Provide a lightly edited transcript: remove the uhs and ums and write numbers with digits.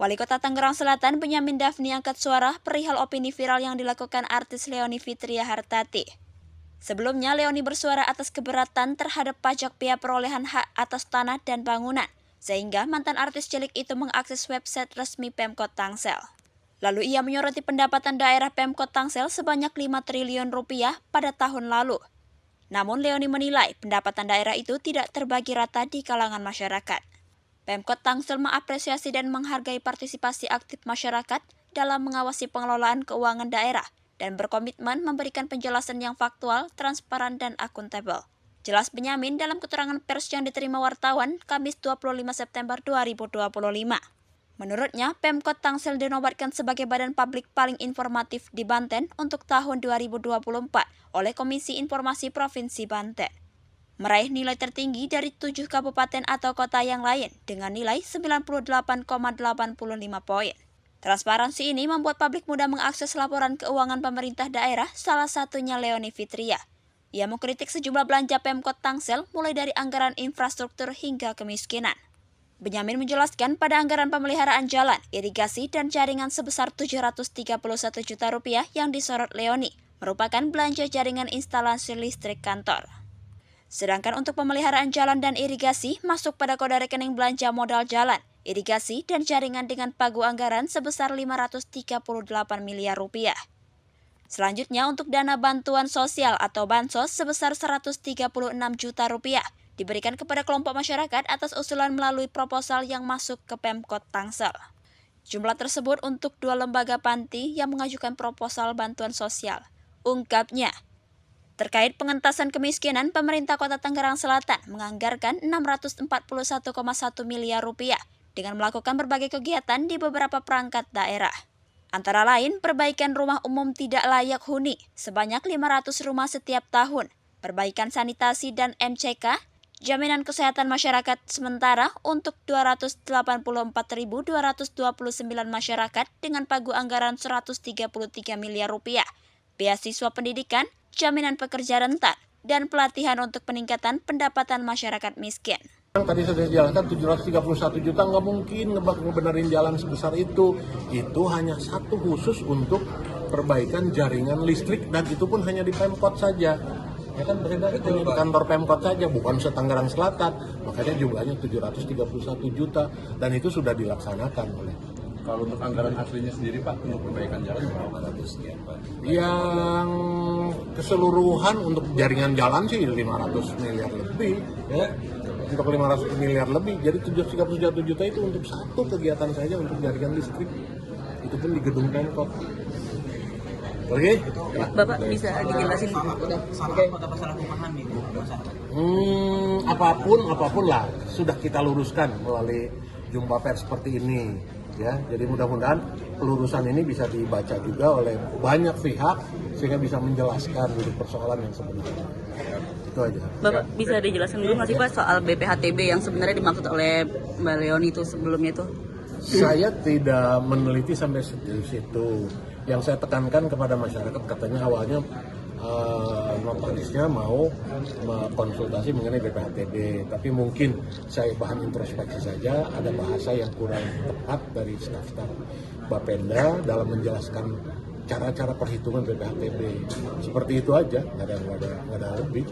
Wali Kota Tangerang Selatan Benyamin Daphni angkat suara perihal opini viral yang dilakukan artis Leony Fitria Hartati. Sebelumnya, Leony bersuara atas keberatan terhadap pajak biaya perolehan hak atas tanah dan bangunan, sehingga mantan artis cilik itu mengakses website resmi Pemkot Tangsel. Lalu ia menyoroti pendapatan daerah Pemkot Tangsel sebanyak 5 triliun rupiah pada tahun lalu. Namun Leony menilai pendapatan daerah itu tidak terbagi rata di kalangan masyarakat. Pemkot Tangsel mengapresiasi dan menghargai partisipasi aktif masyarakat dalam mengawasi pengelolaan keuangan daerah dan berkomitmen memberikan penjelasan yang faktual, transparan, dan akuntabel. Jelas Benyamin dalam keterangan pers yang diterima wartawan Kamis 25 September 2025. Menurutnya, Pemkot Tangsel dinobatkan sebagai badan publik paling informatif di Banten untuk tahun 2024 oleh Komisi Informasi Provinsi Banten. Meraih nilai tertinggi dari 7 kabupaten atau kota yang lain dengan nilai 98,85 poin. Transparansi ini membuat publik mudah mengakses laporan keuangan pemerintah daerah, salah satunya Leony Fitria. Ia mengkritik sejumlah belanja Pemkot Tangsel mulai dari anggaran infrastruktur hingga kemiskinan. Benyamin menjelaskan pada anggaran pemeliharaan jalan, irigasi, dan jaringan sebesar 731 juta rupiah yang disorot Leony merupakan belanja jaringan instalasi listrik kantor. Sedangkan untuk pemeliharaan jalan dan irigasi masuk pada kode rekening belanja modal jalan, irigasi, dan jaringan dengan pagu anggaran sebesar 538 miliar rupiah. Selanjutnya untuk dana bantuan sosial atau bansos sebesar 136 juta rupiah diberikan kepada kelompok masyarakat atas usulan melalui proposal yang masuk ke Pemkot Tangsel. Jumlah tersebut untuk 2 lembaga panti yang mengajukan proposal bantuan sosial. Ungkapnya, terkait pengentasan kemiskinan, pemerintah Kota Tangerang Selatan menganggarkan 641,1 miliar rupiah dengan melakukan berbagai kegiatan di beberapa perangkat daerah. Antara lain, perbaikan rumah umum tidak layak huni sebanyak 500 rumah setiap tahun, perbaikan sanitasi dan MCK, jaminan kesehatan masyarakat sementara untuk 284.229 masyarakat dengan pagu anggaran 133 miliar rupiah, beasiswa pendidikan, jaminan pekerja rentan, dan pelatihan untuk peningkatan pendapatan masyarakat miskin. Tadi sudah dijelaskan 731 juta nggak mungkin ngebenerin jalan sebesar itu. Itu hanya satu khusus untuk perbaikan jaringan listrik dan itu pun hanya di Pemkot saja. Ya kan beredar itu di kantor Pemkot saja, bukan se-Tangerang Selatan. Makanya jumlahnya 731 juta dan itu sudah dilaksanakan oleh. Kalau untuk anggaran aslinya sendiri Pak, untuk perbaikan jalan berapa ratus sekian Pak? Yang keseluruhan untuk jaringan jalan sih 500 miliar lebih, ya. Untuk 500 miliar lebih, jadi 731 juta itu untuk satu kegiatan saja untuk jaringan listrik. Itu pun di gedung Pemkot. Oke? Bapak bisa dijelasin masalah memahami Apapun lah sudah kita luruskan melalui jumpa pers seperti ini. Ya, jadi mudah-mudahan pelurusan ini bisa dibaca juga oleh banyak pihak sehingga bisa menjelaskan dulu persoalan yang sebenarnya. Itu aja. Bapak bisa dijelaskan dulu nggak sih Pak soal BPHTB yang sebenarnya dimaksud oleh Mbak Leony itu sebelumnya itu? Saya tidak meneliti sampai situ. Yang saya tekankan kepada masyarakat katanya awalnya notarisnya mau konsultasi mengenai BPHTB, tapi mungkin saya bahan introspeksi saja, ada bahasa yang kurang tepat dari staf Bapenda dalam menjelaskan cara-cara perhitungan BPHTB. Seperti itu aja, nggak ada lebih.